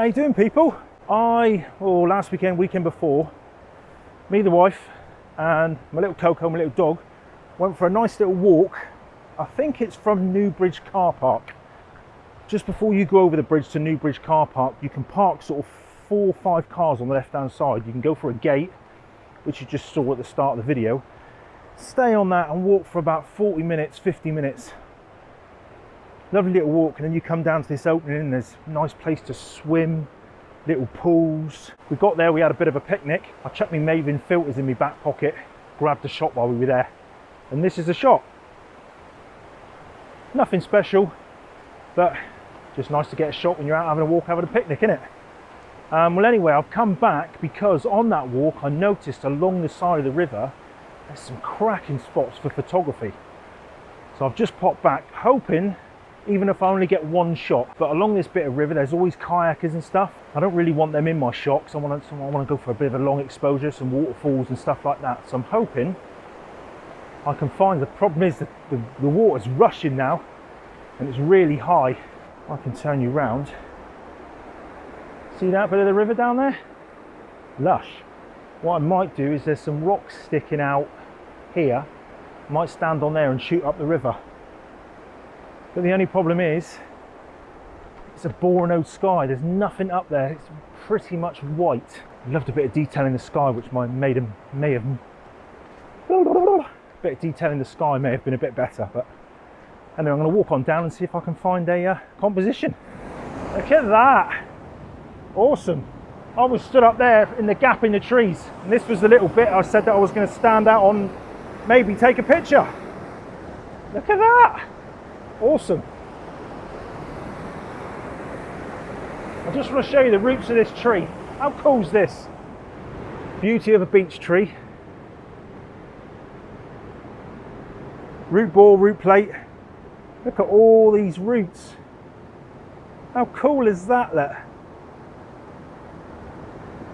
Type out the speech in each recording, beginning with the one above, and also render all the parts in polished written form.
How you doing, people? Last weekend before, me, the wife, and my little Coco, my little dog, went for a nice little walk. I think it's from Newbridge car park. Just before you go over the bridge to Newbridge car park, you can park sort of 4 or 5 cars on the left hand side. You can go for a gate, which you just saw at the start of the video, stay on that and walk for about 40 minutes, 50 minutes. Lovely little walk, and then you come down to this opening and there's a nice place to swim, little pools. We got there, we had a bit of a picnic. I chucked my Bevan filters in my back pocket, grabbed a shot while we were there, and this is the shot. Nothing special, but just nice to get a shot when you're out having a walk, having a picnic, innit? Well, anyway, I've come back because on that walk I noticed along the side of the river there's some cracking spots for photography. So I've just popped back, hoping, even if I only get one shot, but along this bit of river there's always kayakers and stuff. I don't really want them in my shot because I want to go for a bit of a long exposure, some waterfalls and stuff like that. So I'm hoping I can find. The problem is that the water's rushing now and it's really high. I can turn you round. See that bit of the river down there? Lush. What I might do is there's some rocks sticking out here. I might stand on there and shoot up the river. But the only problem is it's a Borno sky. There's nothing up there. It's pretty much white. I loved a bit of detail in the sky, which bit of detail in the sky may have been a bit better. But anyway, I'm going to walk on down and see if I can find a composition. Look at that. Awesome. I was stood up there in the gap in the trees, and this was the little bit I said that I was going to stand out on, maybe take a picture. Look at that. Awesome. I just want to show you the roots of this tree. How cool is this? Beauty of a beech tree. Root ball, root plate. Look at all these roots. How cool is that? Look.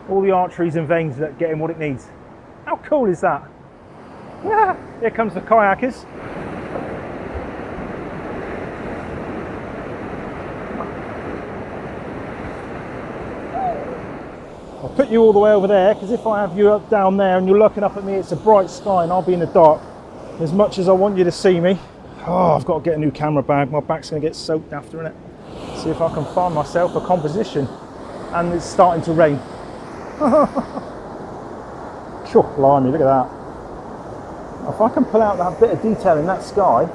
All the arteries and veins that get in what it needs. How cool is that? Yeah. Here comes the kayakers. I'll put you all the way over there, because if I have you up down there and you're looking up at me, it's a bright sky and I'll be in the dark. As much as I want you to see me. Oh, I've got to get a new camera bag. My back's going to get soaked after, innit? See if I can find myself a composition. And it's starting to rain. Sure, blimey, look at that. If I can pull out that bit of detail in that sky,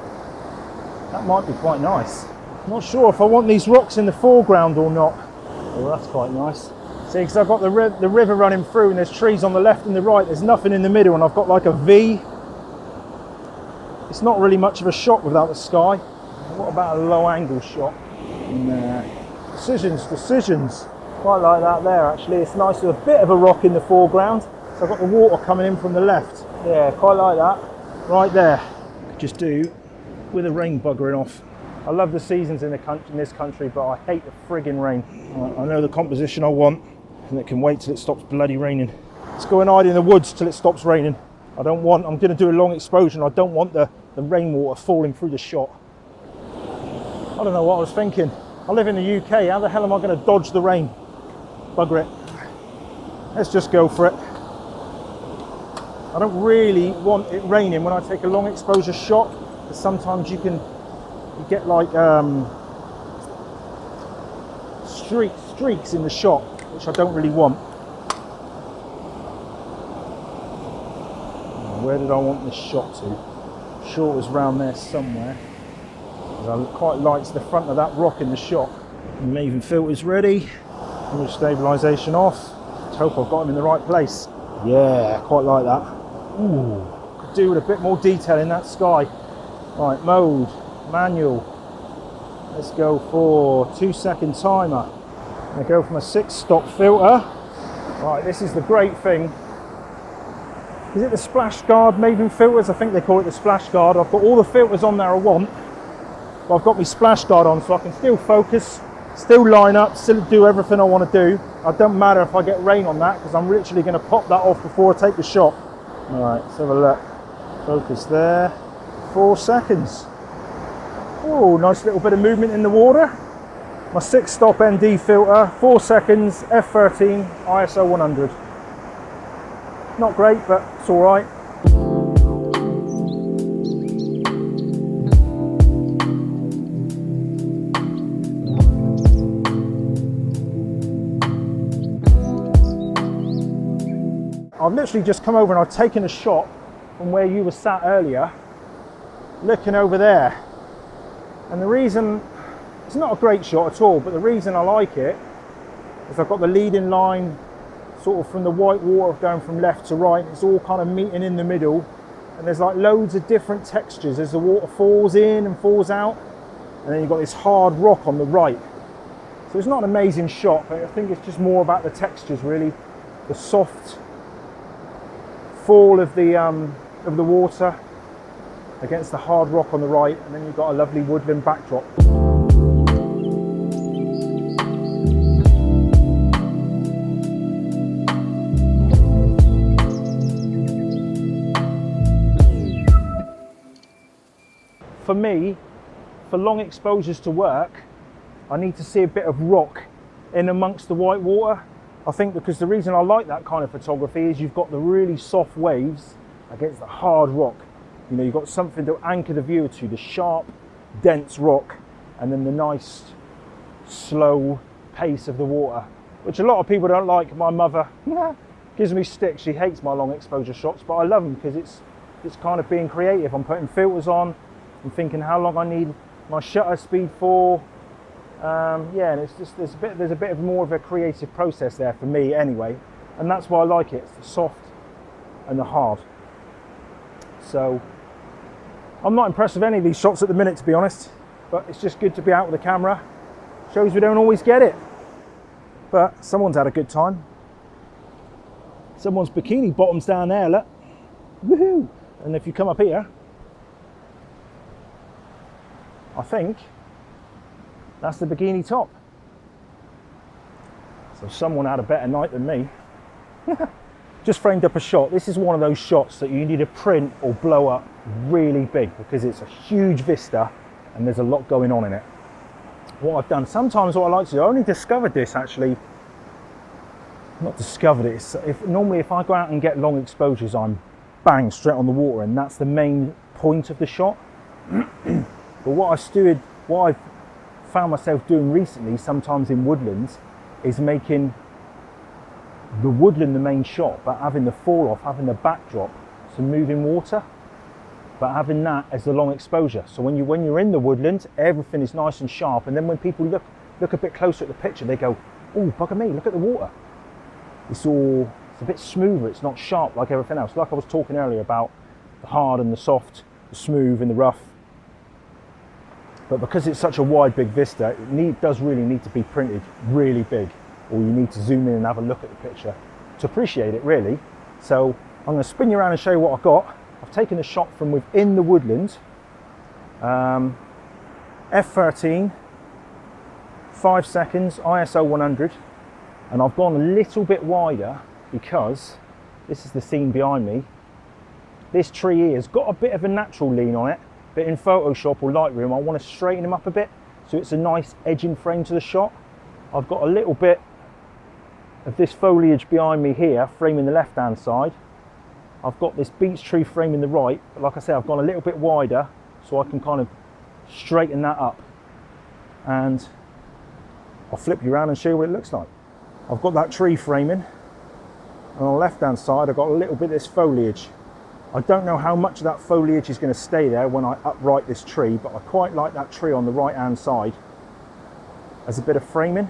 that might be quite nice. Not sure if I want these rocks in the foreground or not. Oh, that's quite nice. See, because I've got the river running through and there's trees on the left and the right, there's nothing in the middle, and I've got like a V. It's not really much of a shot without the sky. What about a low angle shot? Nah. Decisions. Quite like that there, actually. It's nice with a bit of a rock in the foreground. So I've got the water coming in from the left. Yeah, quite like that. Right there. Could just do with the rain buggering off. I love the seasons in this country, but I hate the friggin' rain. I know the composition I want, and it can wait till it stops bloody raining. Let's go and hide in the woods till it stops raining. I'm going to do a long exposure, and I don't want the rainwater falling through the shot. I don't know what I was thinking. I live in the UK, how the hell am I going to dodge the rain? Bugger it. Let's just go for it. I don't really want it raining when I take a long exposure shot, because sometimes you get like streaks in the shot, which I don't really want. Where did I want this shot to? Sure, it was round there somewhere. I quite liked the front of that rock in the shot. Maven filter's ready. Image stabilisation off. Let's hope I've got him in the right place. Yeah, quite like that. Ooh, could do with a bit more detail in that sky. Right, mode, manual. Let's go for 2-second timer. I'm going to go from a 6-stop filter. Right, this is the great thing. Is it the splash guard Maven filters? I think they call it the splash guard. I've got all the filters on there I want, but I've got my splash guard on, so I can still focus, still line up, still do everything I want to do. It doesn't matter if I get rain on that, because I'm literally going to pop that off before I take the shot. All right, let's have a look. Focus there. 4 seconds. Oh, nice little bit of movement in the water. My 6-stop ND filter, 4 seconds, f13, ISO 100. Not great, but it's all right. I've literally just come over and I've taken a shot from where you were sat earlier, looking over there. And the reason, it's not a great shot at all, but the reason I like it is I've got the leading line sort of from the white water going from left to right. It's all kind of meeting in the middle, and there's like loads of different textures as the water falls in and falls out. And then you've got this hard rock on the right. So it's not an amazing shot, but I think it's just more about the textures really. The soft fall of the water against the hard rock on the right, and then you've got a lovely woodland backdrop. For me, for long exposures to work, I need to see a bit of rock in amongst the white water. I think because the reason I like that kind of photography is you've got the really soft waves against the hard rock. You know, you've got something to anchor the viewer to, the sharp, dense rock, and then the nice, slow pace of the water, which a lot of people don't like. My mother gives me stick. She hates my long exposure shots, but I love them because it's kind of being creative. I'm putting filters on, I'm thinking how long I need my shutter speed for. Yeah, and it's just there's a bit of more of a creative process there for me anyway, and that's why I like it. It's the soft and the hard. So I'm not impressed with any of these shots at the minute, to be honest, but it's just good to be out with the camera. Shows we don't always get it, but someone's had a good time. Someone's bikini bottoms down there, look. Woohoo! And if you come up here, I think that's the bikini top. So someone had a better night than me. Just framed up a shot. This is one of those shots that you need to print or blow up really big because it's a huge vista and there's a lot going on in it. What I've done, sometimes what I like to do, I only discovered this actually, not discovered it, normally if I go out and get long exposures, I'm bang, straight on the water, and that's the main point of the shot. But what I've found myself doing recently, sometimes in woodlands, is making the woodland the main shot, but having the fall off, having the backdrop, some moving water, but having that as the long exposure. So when you're in the woodland, everything is nice and sharp, and then when people look a bit closer at the picture, they go, "Oh, bugger me, look at the water. It's a bit smoother, it's not sharp like everything else." Like I was talking earlier about the hard and the soft, the smooth and the rough. But because it's such a wide, big vista, it does really need to be printed really big, or you need to zoom in and have a look at the picture to appreciate it, really. So I'm going to spin you around and show you what I've got. I've taken a shot from within the woodland, f13, 5 seconds, ISO 100, and I've gone a little bit wider because this is the scene behind me. This tree here has got a bit of a natural lean on it, but in Photoshop or Lightroom, I want to straighten them up a bit so it's a nice edging frame to the shot. I've got a little bit of this foliage behind me here, framing the left-hand side. I've got this beech tree framing the right, but like I said, I've gone a little bit wider so I can kind of straighten that up. And I'll flip you around and show you what it looks like. I've got that tree framing, and on the left-hand side, I've got a little bit of this foliage. I don't know how much of that foliage is going to stay there when I upright this tree, but I quite like that tree on the right-hand side as a bit of framing.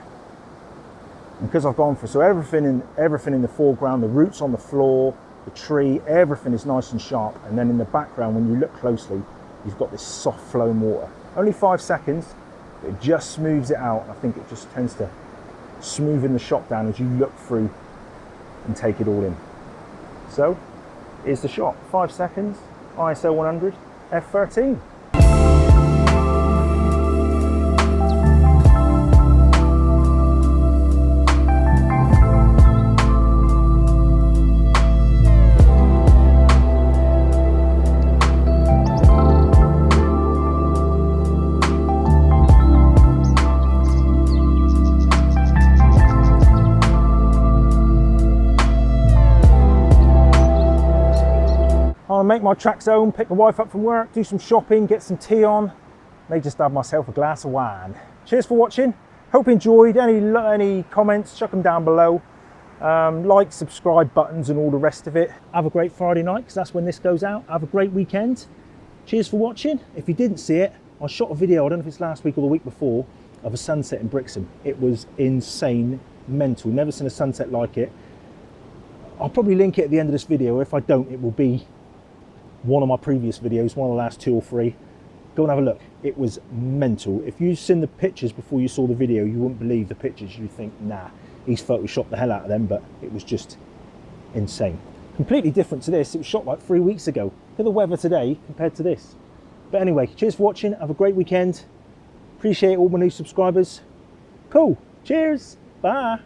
And because I've gone for, so everything in the foreground, the roots on the floor, the tree, everything is nice and sharp. And then in the background, when you look closely, you've got this soft flowing water. Only 5 seconds, but it just smooths it out. I think it just tends to smoothen the shot down as you look through and take it all in. So here's the shot, 5 seconds, ISO 100, f13. make my tracks home, pick the wife up from work, do some shopping, get some tea on. May just have myself a glass of wine. Cheers for watching. Hope you enjoyed. Any comments, chuck them down below. Like, subscribe buttons and all the rest of it. Have a great Friday night, because that's when this goes out. Have a great weekend. Cheers for watching. If you didn't see it, I shot a video, I don't know if it's last week or the week before, of a sunset in Brixham. It was insane, mental. Never seen a sunset like it. I'll probably link it at the end of this video. If I don't, it will be one of my previous videos, one of the last 2 or 3. Go and have a look. It was mental. If you've seen the pictures before you saw the video, you wouldn't believe the pictures. You'd think, nah, he's photoshopped the hell out of them, but it was just insane. Completely different to this. It was shot like 3 weeks ago. Look at the weather today compared to this. But anyway, cheers for watching. Have a great weekend. Appreciate all my new subscribers. Cool. Cheers. Bye.